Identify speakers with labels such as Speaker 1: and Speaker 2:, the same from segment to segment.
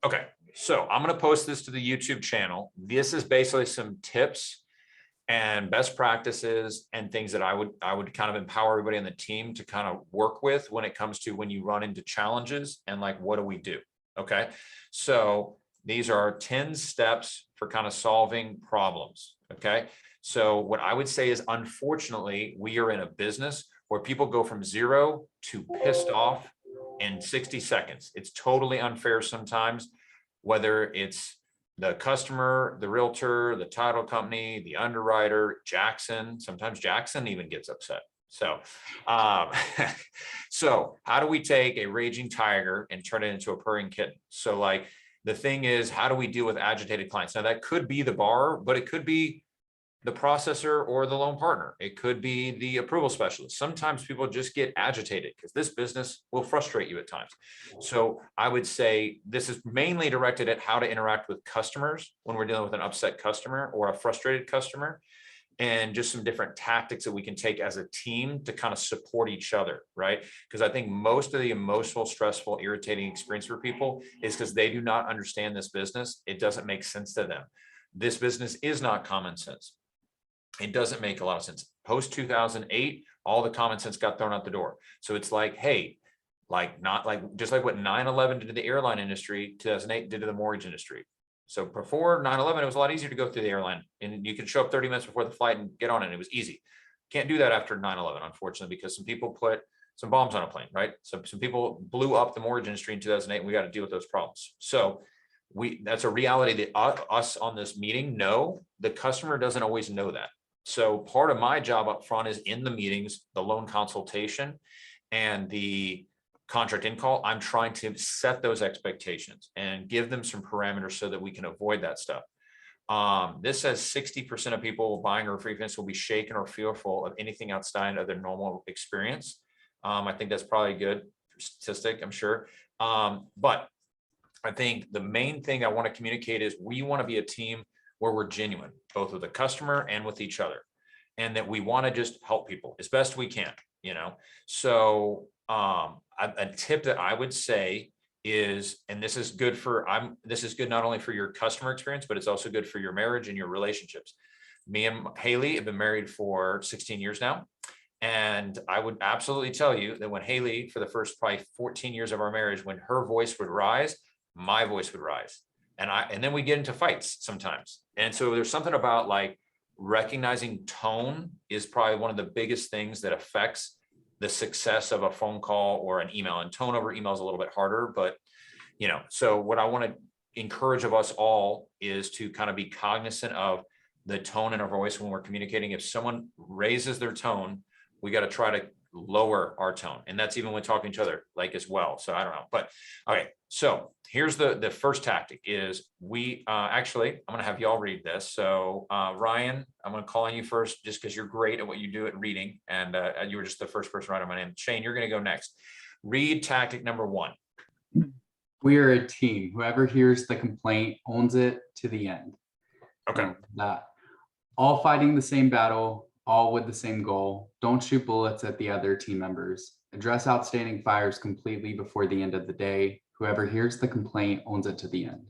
Speaker 1: Okay, so I'm going to post this to the YouTube channel. This is basically some tips and best practices and things that I would kind of empower everybody on the team to kind of work with when it comes to when you run into challenges and like, what do we do? Okay, so these are 10 steps for kind of solving problems. Okay, so what I would say is, unfortunately, we are in a business where people go from 0 to pissed off in 60 seconds. It's totally unfair sometimes, whether it's the customer, the realtor, the title company, the underwriter, Jackson. Sometimes Jackson even gets upset. So, so how do we take a raging tiger and turn it into a purring kitten? So like, the thing is, how do we deal with agitated clients? Now that could be the borrower, but it could be the processor or the loan partner. It could be the approval specialist. Sometimes people just get agitated because this business will frustrate you at times. So I would say this is mainly directed at how to interact with customers when we're dealing with an upset customer or a frustrated customer, and just some different tactics that we can take as a team to kind of support each other, right? Because I think most of the emotional, stressful, irritating experience for people is because they do not understand this business. It doesn't make sense to them. This business is not common sense. It doesn't make a lot of sense. Post 2008, all the common sense got thrown out the door. So it's like, hey, like not like just like what 9/11 did to the airline industry, 2008 did to the mortgage industry. So before 9/11, it was a lot easier to go through the airline, and you could show up 30 minutes before the flight and get on it. It was easy. Can't do that after 9/11, unfortunately, because some people put some bombs on a plane, right? So some people blew up the mortgage industry in 2008, and we got to deal with those problems. So that's a reality that us on this meeting know. The customer doesn't always know that. So part of my job up front is in the meetings, the loan consultation and the contract in call. I'm trying to set those expectations and give them some parameters so that we can avoid that stuff. This says 60% of people buying a refinance will be shaken or fearful of anything outside of their normal experience. I think that's probably a good statistic, I'm sure. But I think the main thing I want to communicate is we want to be a team where we're genuine, both with the customer and with each other, and that we want to just help people as best we can, you know? So a tip that I would say is, and this is good for, this is good not only for your customer experience, but it's also good for your marriage and your relationships. Me and Haley have been married for 16 years now. And I would absolutely tell you that when Haley, for the first probably 14 years of our marriage, when her voice would rise, my voice would rise. And then we get into fights sometimes. And so there's something about like recognizing tone is probably one of the biggest things that affects the success of a phone call or an email. And tone over email is a little bit harder, but you know, so what I want to encourage of us all is to kind of be cognizant of the tone in our voice when we're communicating. If someone raises their tone, we got to try to lower our tone. And that's even when talking to each other, like as well. So I don't know, but okay. So here's the first tactic is we actually, I'm going to have y'all read this. So Ryan, I'm going to call on you first, just because you're great at what you do at reading. And you were just the first person writing my name. Shane, you're going to go next. Read tactic number 1.
Speaker 2: We are a team. Whoever hears the complaint owns it to the end.
Speaker 1: Okay.
Speaker 2: That all fighting the same battle, all with the same goal. Don't shoot bullets at the other team members. Address outstanding fires completely before the end of the day. Whoever hears the complaint owns it to the end.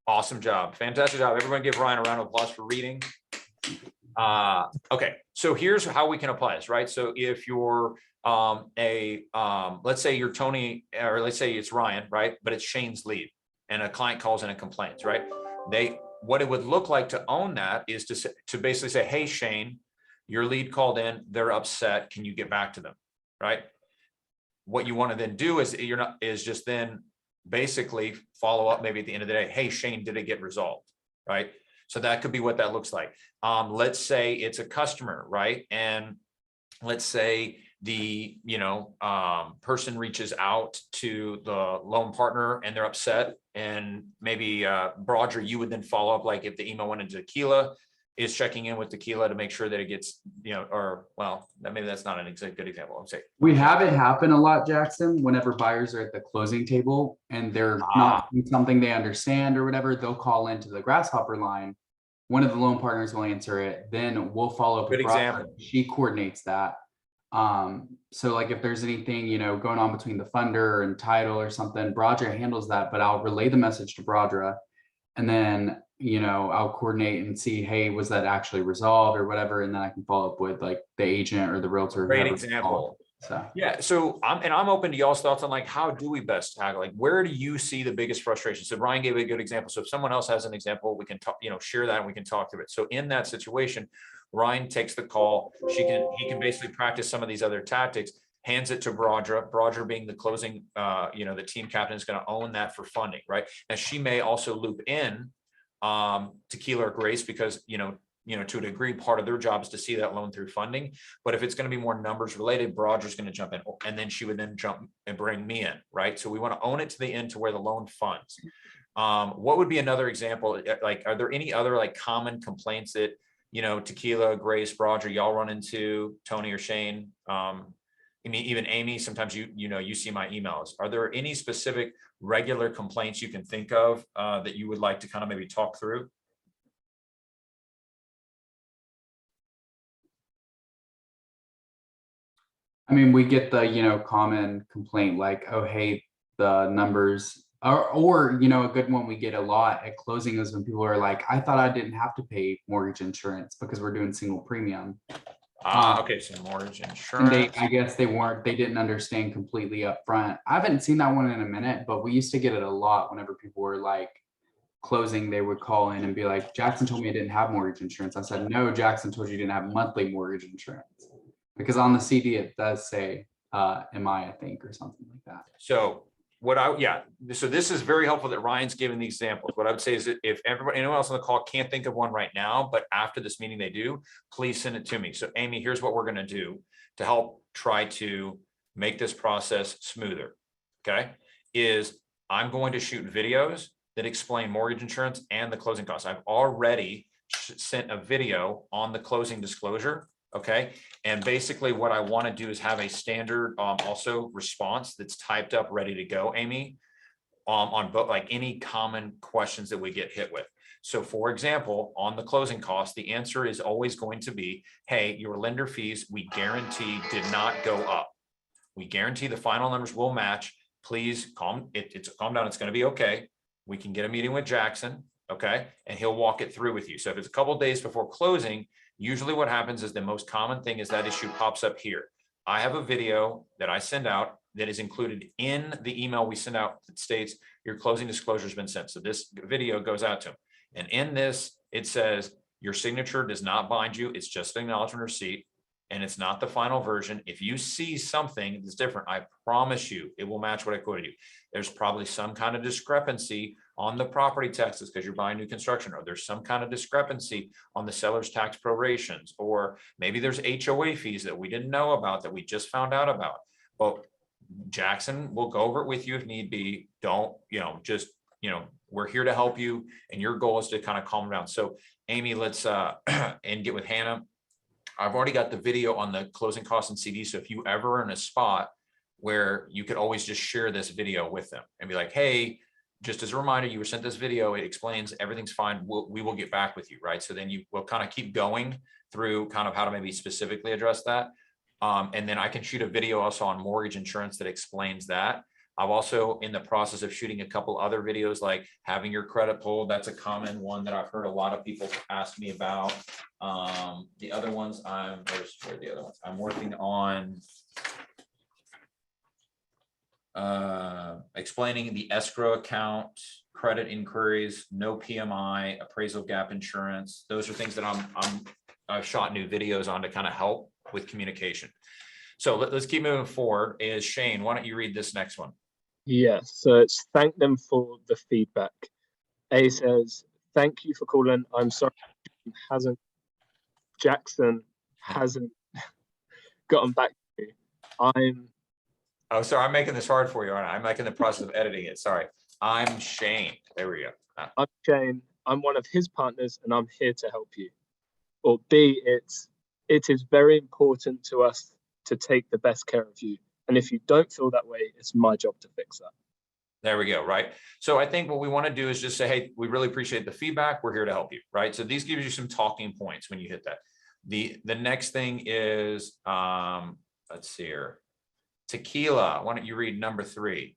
Speaker 1: Awesome job. Fantastic job. Everyone give Ryan a round of applause for reading. Okay, so here's how we can apply this, right? So if you're let's say you're Tony, or let's say it's Ryan, right? But it's Shane's lead and a client calls in and complains, right? What it would look like to own that is to basically say, hey, Shane, your lead called in, they're upset. Can you get back to them, right? What you want to then do is just then basically follow up maybe at the end of the day. Hey, Shane, did it get resolved, right? So that could be what that looks like. Let's say it's a customer, right? And let's say the person reaches out to the loan partner and they're upset, and maybe Roger, you would then follow up, like if the email went into Tequila, is checking in with Tequila to make sure that it gets, or well, maybe that's not a good example. I'm saying
Speaker 2: we have it happen a lot, Jackson. Whenever buyers are at the closing table and they're not doing something they understand or whatever, they'll call into the Grasshopper line. One of the loan partners will answer it. Then we'll follow up with Roger. She coordinates that. So like if there's anything, going on between the funder and title or something, Brodra handles that, but I'll relay the message to Brodra. And then, I'll coordinate and see, hey, was that actually resolved or whatever? And then I can follow up with like the agent or the realtor.
Speaker 1: Great
Speaker 2: whoever's involved.
Speaker 1: example.
Speaker 2: So.
Speaker 1: Yeah, so I'm open to y'all's thoughts on like, how do we best tackle, like, where do you see the biggest frustration? So Brian gave a good example. So if someone else has an example, we can talk, share that and we can talk through it. So in that situation, Ryan takes the call. He can basically practice some of these other tactics, hands it to Brodra being the closing, the team captain is going to own that for funding, right? Now she may also loop in Tequila or Grace because, to a degree, part of their job is to see that loan through funding. But if it's going to be more numbers related, Broder's going to jump in, and then she would then jump and bring me in, right? So we want to own it to the end to where the loan funds. What would be another example? Like, are there any other like common complaints that, Tequila, Grace, Broder, y'all run into, Tony or Shane? I mean, even Amy, sometimes you see my emails. Are there any specific regular complaints you can think of that you would like to kind of maybe talk through?
Speaker 2: I mean, we get the, common complaint like, oh, hey, the numbers or, a good one we get a lot at closing is when people are like, I thought I didn't have to pay mortgage insurance because we're doing single premium.
Speaker 1: Okay, so mortgage
Speaker 2: And
Speaker 1: insurance.
Speaker 2: I guess they didn't understand completely up front. I haven't seen that one in a minute, but we used to get it a lot whenever people were like closing, they would call in and be like, Jackson told me I didn't have mortgage insurance. I said, no, Jackson told you didn't have monthly mortgage insurance. Because on the CD, it does say MI, I think, or something like that.
Speaker 1: So so this is very helpful that Ryan's given the examples. What I would say is that if anyone else on the call can't think of one right now, but after this meeting they do, please send it to me. So Amy, here's what we're going to do to help try to make this process smoother. Okay, is I'm going to shoot videos that explain mortgage insurance and the closing costs. I've already sent a video on the closing disclosure. Okay. And basically what I want to do is have a standard also response that's typed up, ready to go, Amy, on both, like any common questions that we get hit with. So for example, on the closing costs, the answer is always going to be, hey, your lender fees, we guarantee did not go up. We guarantee the final numbers will match. Please calm down. It's going to be okay. We can get a meeting with Jackson. Okay. And he'll walk it through with you. So if it's a couple of days before closing, usually what happens is the most common thing is that issue pops up here. I have a video that I send out that is included in the email we send out that states your closing disclosure has been sent. So this video goes out to him. And in this, it says your signature does not bind you. It's just an acknowledgement receipt. And it's not the final version. If you see something that's different, I promise you it will match what I quoted you. There's probably some kind of discrepancy on the property taxes because you're buying new construction, or there's some kind of discrepancy on the seller's tax prorations, or maybe there's HOA fees that we didn't know about that we just found out about. But Jackson will go over it with you if need be. Don't, we're here to help you, and your goal is to kind of calm down. So Amy, let's and get with Hannah. I've already got the video on the closing costs and CD. So if you ever are in a spot where you could always just share this video with them and be like, hey, just as a reminder, you were sent this video. It explains everything's fine. We will get back with you, right? So then you will kind of keep going through kind of how to maybe specifically address that. And then I can shoot a video also on mortgage insurance that explains that. I'm also in the process of shooting a couple other videos, like having your credit pulled. That's a common one that I've heard a lot of people ask me about. The other ones I'm working on explaining the escrow account, credit inquiries, no PMI, appraisal gap insurance. Those are things that I've shot new videos on to kind of help with communication. So let's keep moving forward. Is Shane, why don't you read this next one?
Speaker 3: Yes, so it's thank them for the feedback. A says, thank you for calling. I'm sorry Jackson hasn't gotten back to me.
Speaker 1: Oh, sorry, I'm making this hard for you, aren't I? I'm like in the process of editing it. Sorry. I'm Shane. There we go.
Speaker 3: I'm Shane. I'm one of his partners and I'm here to help you. Or B, it is very important to us to take the best care of you. And if you don't feel that way, it's my job to fix that.
Speaker 1: There we go, right? So I think what we want to do is just say, hey, we really appreciate the feedback. We're here to help you, right? So these gives you some talking points when you hit that. The next thing is let's see here. Tequila, why don't you read number 3?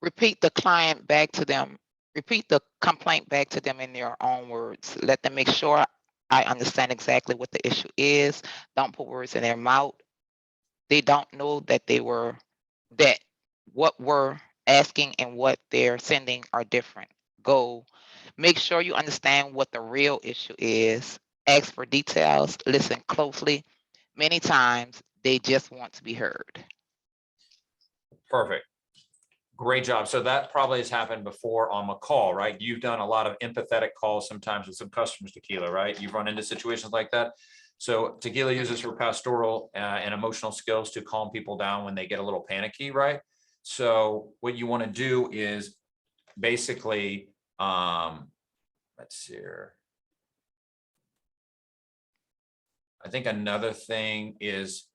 Speaker 4: Repeat the client back to them. Repeat the complaint back to them in their own words. Let them make sure I understand exactly what the issue is. Don't put words in their mouth. They don't know that what we're asking and what they're sending are different. Go. Make sure you understand what the real issue is. Ask for details. Listen closely. Many times they just want to be heard.
Speaker 1: Perfect. Great job. So that probably has happened before on McCall, right? You've done a lot of empathetic calls sometimes with some customers, Tequila, right? You've run into situations like that. So Tequila uses her pastoral and emotional skills to calm people down when they get a little panicky, right? So what you want to do is basically, let's see here. I think another thing is,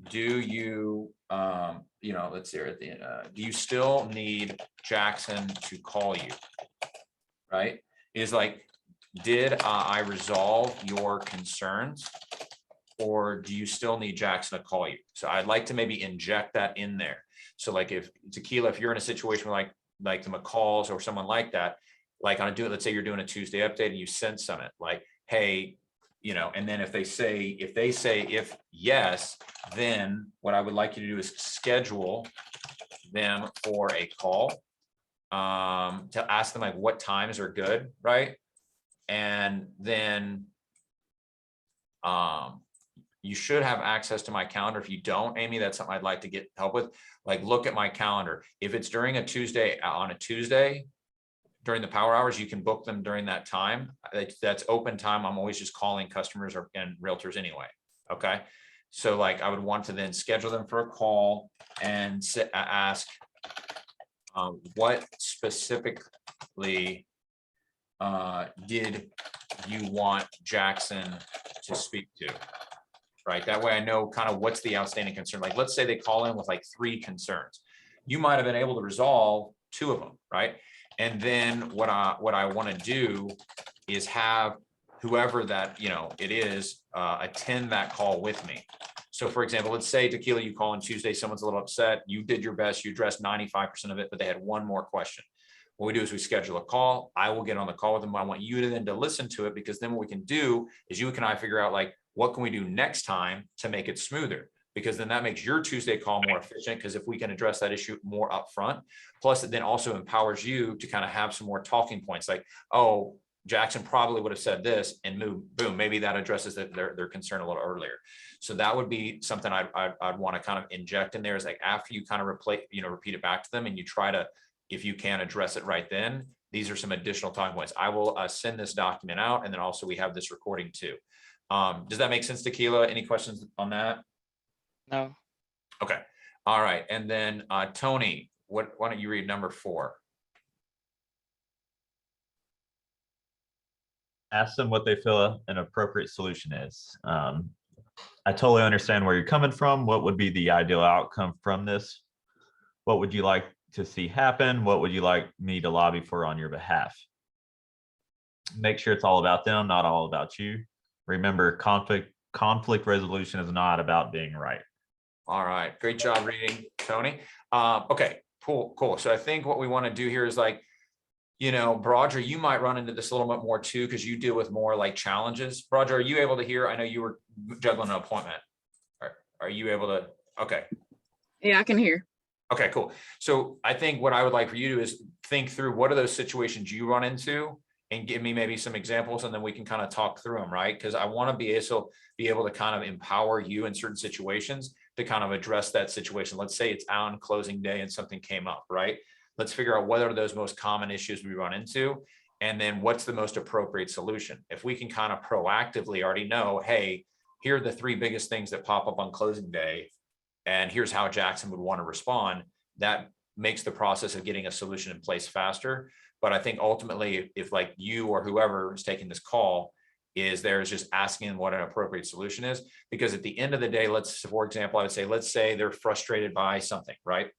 Speaker 1: do you, let's see here at the end, do you still need Jackson to call you? Right? Is like, did I resolve your concerns? Or do you still need Jackson to call you? So I'd like to maybe inject that in there. So like if Tequila, if you're in a situation where like the McCalls or someone like that, like on let's say you're doing a Tuesday update and you send some it like, hey, and then if they say if yes, then what I would like you to do is schedule them for a call to ask them like what times are good, right? And then you should have access to my calendar. If you don't, Amy, that's something I'd like to get help with. Like look at my calendar. If it's during a Tuesday, on a Tuesday, during the power hours, you can book them during that time. That's open time. I'm always just calling customers and realtors anyway. Okay. So like I would want to then schedule them for a call and ask what specifically did you want Jackson to speak to? Right. That way I know kind of what's the outstanding concern. Like, let's say they call in with like 3 concerns. You might have been able to resolve 2 of them. Right. And then what I want to do is have whoever that, it is, attend that call with me. So for example, let's say Tequila, you call on Tuesday, someone's a little upset. You did your best. You addressed 95% of it, but they had one more question. What we do is we schedule a call. I will get on the call with them. I want you to then to listen to it, because then what we can do is you and I figure out like, what can we do next time to make it smoother? Because then that makes your Tuesday call more efficient, because if we can address that issue more upfront, plus it then also empowers you to kind of have some more talking points like, oh, Jackson probably would have said this, and boom, maybe that addresses their concern a little earlier. So that would be something I'd want to kind of inject in there, is like after you kind of repeat it back to them and you try to, if you can address it right then, these are some additional talking points. I will send this document out, and then also we have this recording too. Does that make sense, Tequila? Any questions on that?
Speaker 4: No.
Speaker 1: Okay. All right. And then Tony, why don't you read number 4?
Speaker 5: Ask them what they feel an appropriate solution is. I totally understand where you're coming from. What would be the ideal outcome from this? What would you like to see happen? What would you like me to lobby for on your behalf? Make sure it's all about them, not all about you. Remember, conflict resolution is not about being right.
Speaker 1: All right. Great job reading, Tony. Okay, cool. So I think what we want to do here is like, Brodger, you might run into this a little bit more too, because you deal with more like challenges. Brodger, are you able to hear? I know you were juggling an appointment. Are you able to? Okay.
Speaker 6: Yeah, I can hear.
Speaker 1: Okay, cool. So I think what I would like for you to do is think through what are those situations you run into, and give me maybe some examples, and then we can kind of talk through them, right? Because I want to be able to kind of empower you in certain situations to kind of address that situation. Let's say it's on closing day and something came up, right? Let's figure out what are those most common issues we run into, and then what's the most appropriate solution. If we can kind of proactively already know, hey, here are the 3 biggest things that pop up on closing day, and here's how Jackson would want to respond, that makes the process of getting a solution in place faster. But I think ultimately, if like you or whoever is taking this call is just asking them what an appropriate solution is, because at the end of the day, for example, I would say, let's say they're frustrated by something, right?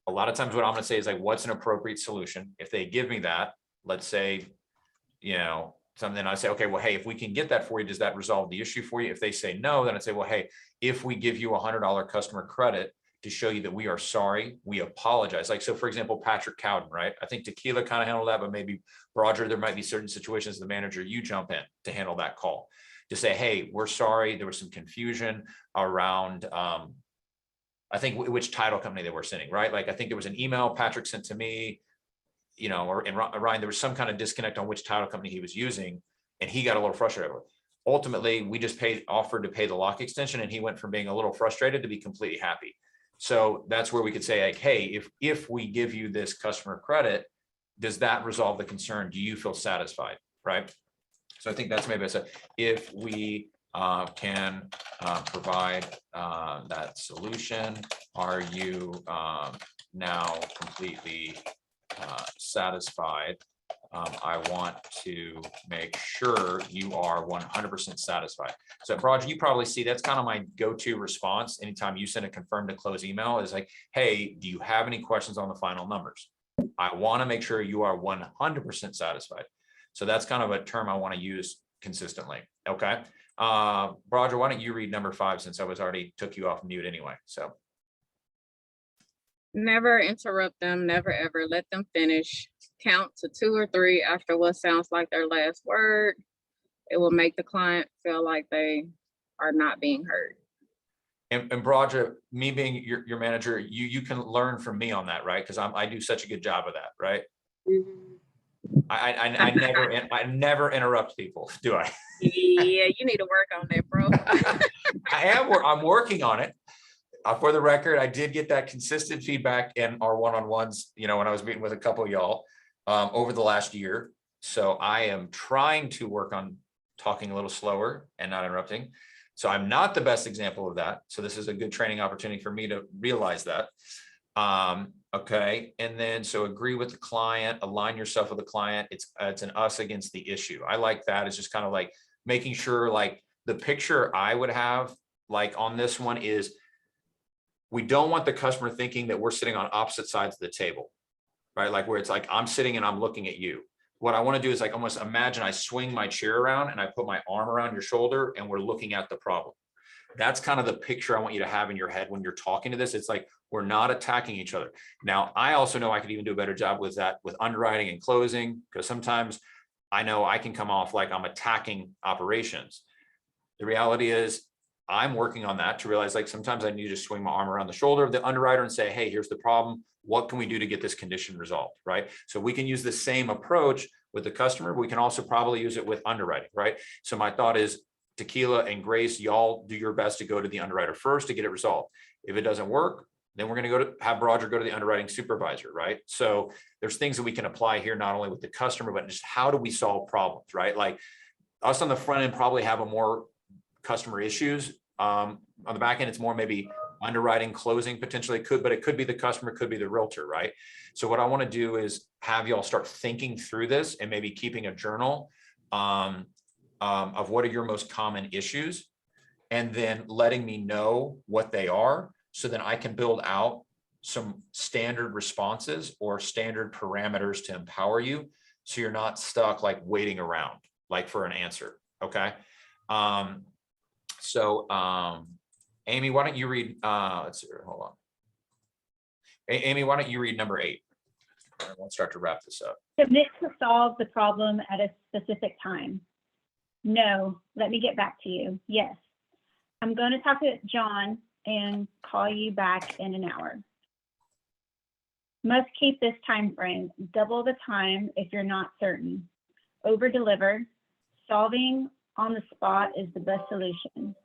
Speaker 1: A lot of times what I'm going to say is like, what's an appropriate solution? If they give me that, let's say, something, I say, okay, well, hey, if we can get that for you, does that resolve the issue for you? If they say no, then I'd say, well, hey, if we give you $100 customer credit to show you that we are sorry, we apologize. Like, so for example, Patrick Cowden, right? I think Tequila kind of handled that, but maybe Roger, there might be certain situations, the manager, you jump in to handle that call. To say, hey, we're sorry, there was some confusion around, I think which title company they were sending, right? Like, I think there was an email Patrick sent to me, or and Ryan, there was some kind of disconnect on which title company he was using, and he got a little frustrated. Ultimately, we just offered to pay the lock extension, and he went from being a little frustrated to be completely happy. So that's where we could say, like, hey, if we give you this customer credit, does that resolve the concern? Do you feel satisfied, right? So I think that's maybe I said, if we can provide that solution, are you now completely satisfied? I want to make sure you are 100% satisfied. So Roger, you probably see that's kind of my go-to response anytime you send a confirm to close email is like, hey, do you have any questions on the final numbers? I want to make sure you are 100% satisfied. So that's kind of a term I want to use consistently. Okay. Roger, why don't you read number 5 since I was already took you off mute anyway. So.
Speaker 6: Never interrupt them, never ever let them finish. Count to 2 or 3 after what sounds like their last word. It will make the client feel like they are not being heard.
Speaker 1: And Roger, me being your manager, you can learn from me on that, right? Because I do such a good job of that, right? I never interrupt people, do I?
Speaker 6: Yeah, you need to work on that, bro.
Speaker 1: I'm working on it. For the record, I did get that consistent feedback in our one-on-ones, when I was meeting with a couple of y'all over the last year. So I am trying to work on talking a little slower and not interrupting. So I'm not the best example of that. So this is a good training opportunity for me to realize that. Okay. And then, so agree with the client, align yourself with the client. It's an us against the issue. I like that. It's just kind of like making sure, like, the picture I would have like on this one is, we don't want the customer thinking that we're sitting on opposite sides of the table, right? Like, where it's like, I'm sitting and I'm looking at you. What I want to do is, like, almost imagine I swing my chair around and I put my arm around your shoulder and we're looking at the problem. That's kind of the picture I want you to have in your head when you're talking to this. It's like, we're not attacking each other. Now, I also know I could even do a better job with that with underwriting and closing, because sometimes I know I can come off like I'm attacking operations. The reality is, I'm working on that to realize, like, sometimes I need to swing my arm around the shoulder of the underwriter and say, hey, here's the problem. What can we do to get this condition resolved, right? So we can use the same approach with the customer. But we can also probably use it with underwriting, right? So my thought is, Tequila and Grace, y'all do your best to go to the underwriter first to get it resolved. If it doesn't work, then we're going to have Roger go to the underwriting supervisor, right? So there's things that we can apply here, not only with the customer, but just how do we solve problems, right? Like, us on the front end probably have a more customer issues. On the back end, it's more maybe underwriting, closing potentially but it could be the customer, could be the realtor, right? So what I want to do is have y'all start thinking through this and maybe keeping a journal of what are your most common issues, and then letting me know what they are, so then I can build out some standard responses or standard parameters to empower you, so you're not stuck like waiting around like for an answer. Okay. Amy, why don't you read, let's see, hold on. Amy, why don't you read number 8? Let's start to wrap this up.
Speaker 7: Submit to solve the problem at a specific time. No, let me get back to you. Yes, I'm going to talk to John and call you back in an hour. Must keep this time frame. Double the time if you're not certain. Over deliver. Solving on the spot is the best solution.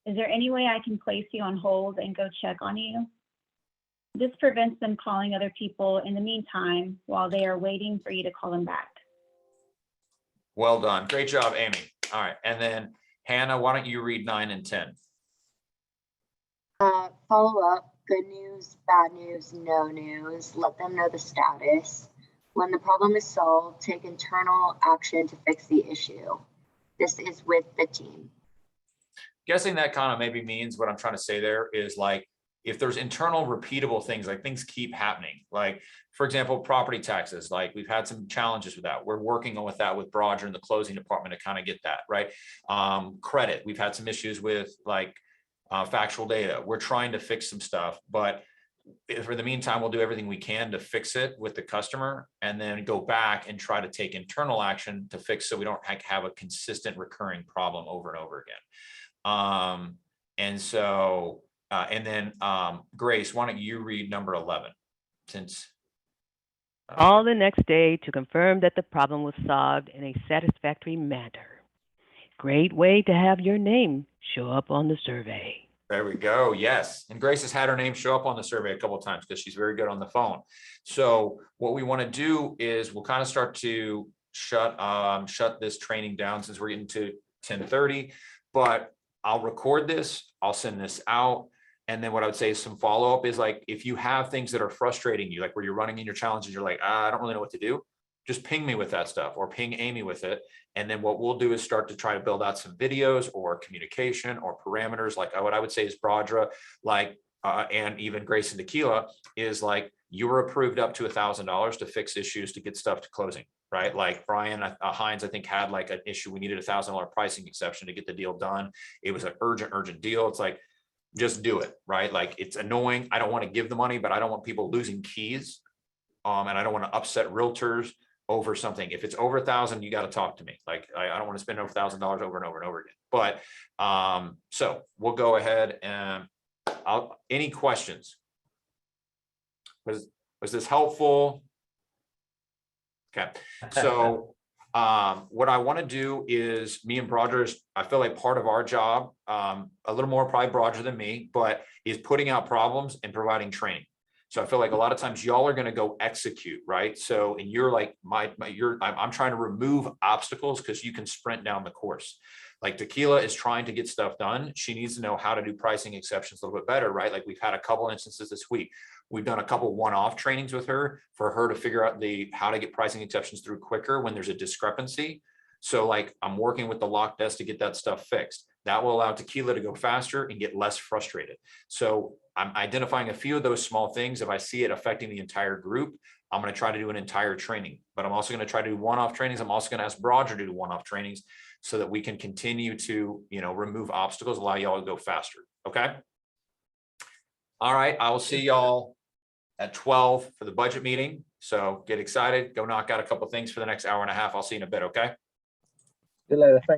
Speaker 7: Is there any way I can place you on hold and go check on you? This prevents them calling other people in the meantime while they are waiting for you to call them back.
Speaker 1: Well done. Great job, Amy. All right. And then Hannah, why don't you read 9 and 10?
Speaker 8: Follow up, good news, bad news, no news. Let them know the status. When the problem is solved, take internal action to fix the issue. This is with the team.
Speaker 1: Guessing that kind of maybe means what I'm trying to say there is, like, if there's internal repeatable things, like things keep happening, like, for example, property taxes, like we've had some challenges with that. We're working on with that with Broger in the closing department to kind of get that right. Credit, we've had some issues with like factual data. We're trying to fix some stuff, but for the meantime, we'll do everything we can to fix it with the customer and then go back and try to take internal action to fix so we don't have a consistent recurring problem over and over again. And so, and then Grace, why don't you read number 11 since.
Speaker 9: Call the next day to confirm that the problem was solved in a satisfactory manner. Great way to have your name show up on the survey.
Speaker 1: There we go. Yes. And Grace has had her name show up on the survey a couple of times because she's very good on the phone. So what we want to do is we'll kind of start to shut this training down since we're getting to 10:30, but I'll record this. I'll send this out. And then what I would say is some follow-up is like, if you have things that are frustrating you, like where you're running in your challenges, you're like, I don't really know what to do. Just ping me with that stuff or ping Amy with it. And then what we'll do is start to try to build out some videos or communication or parameters. Like what I would say is Broadra, like, and even Grace and Tequila is like, you were approved up to $1,000 to fix issues to get stuff to closing, right? Like Brian Hines, I think had like an issue. We needed $1,000 pricing exception to get the deal done. It was an urgent deal. It's like, just do it, right? Like it's annoying. I don't want to give the money, but I don't want people losing keys. And I don't want to upset realtors over something. If it's over 1,000, you got to talk to me. Like I don't want to spend over $1,000 over and over and over again. But so we'll go ahead and any questions? Was this helpful? Okay. So what I want to do is me and Broger, I feel like part of our job, a little more probably Broger than me, but is putting out problems and providing training. So I feel like a lot of times y'all are going to go execute, right? So, and you're like, I'm trying to remove obstacles because you can sprint down the course. Like Tequila is trying to get stuff done. She needs to know how to do pricing exceptions a little bit better, right? Like we've had a couple instances this week. We've done a couple one-off trainings with her for her to figure out how to get pricing exceptions through quicker when there's a discrepancy. So like I'm working with the lock desk to get that stuff fixed. That will allow Tequila to go faster and get less frustrated. So I'm identifying a few of those small things. If I see it affecting the entire group, I'm going to try to do an entire training, but I'm also going to try to do one-off trainings. I'm also going to ask Broger to do one-off trainings so that we can continue to, remove obstacles, allow y'all to go faster. Okay. All right. I will see y'all at 12 for the budget meeting. So get excited, go knock out a couple things for the next hour and a half. I'll see you in a bit. Okay.
Speaker 3: See you later. Thank you.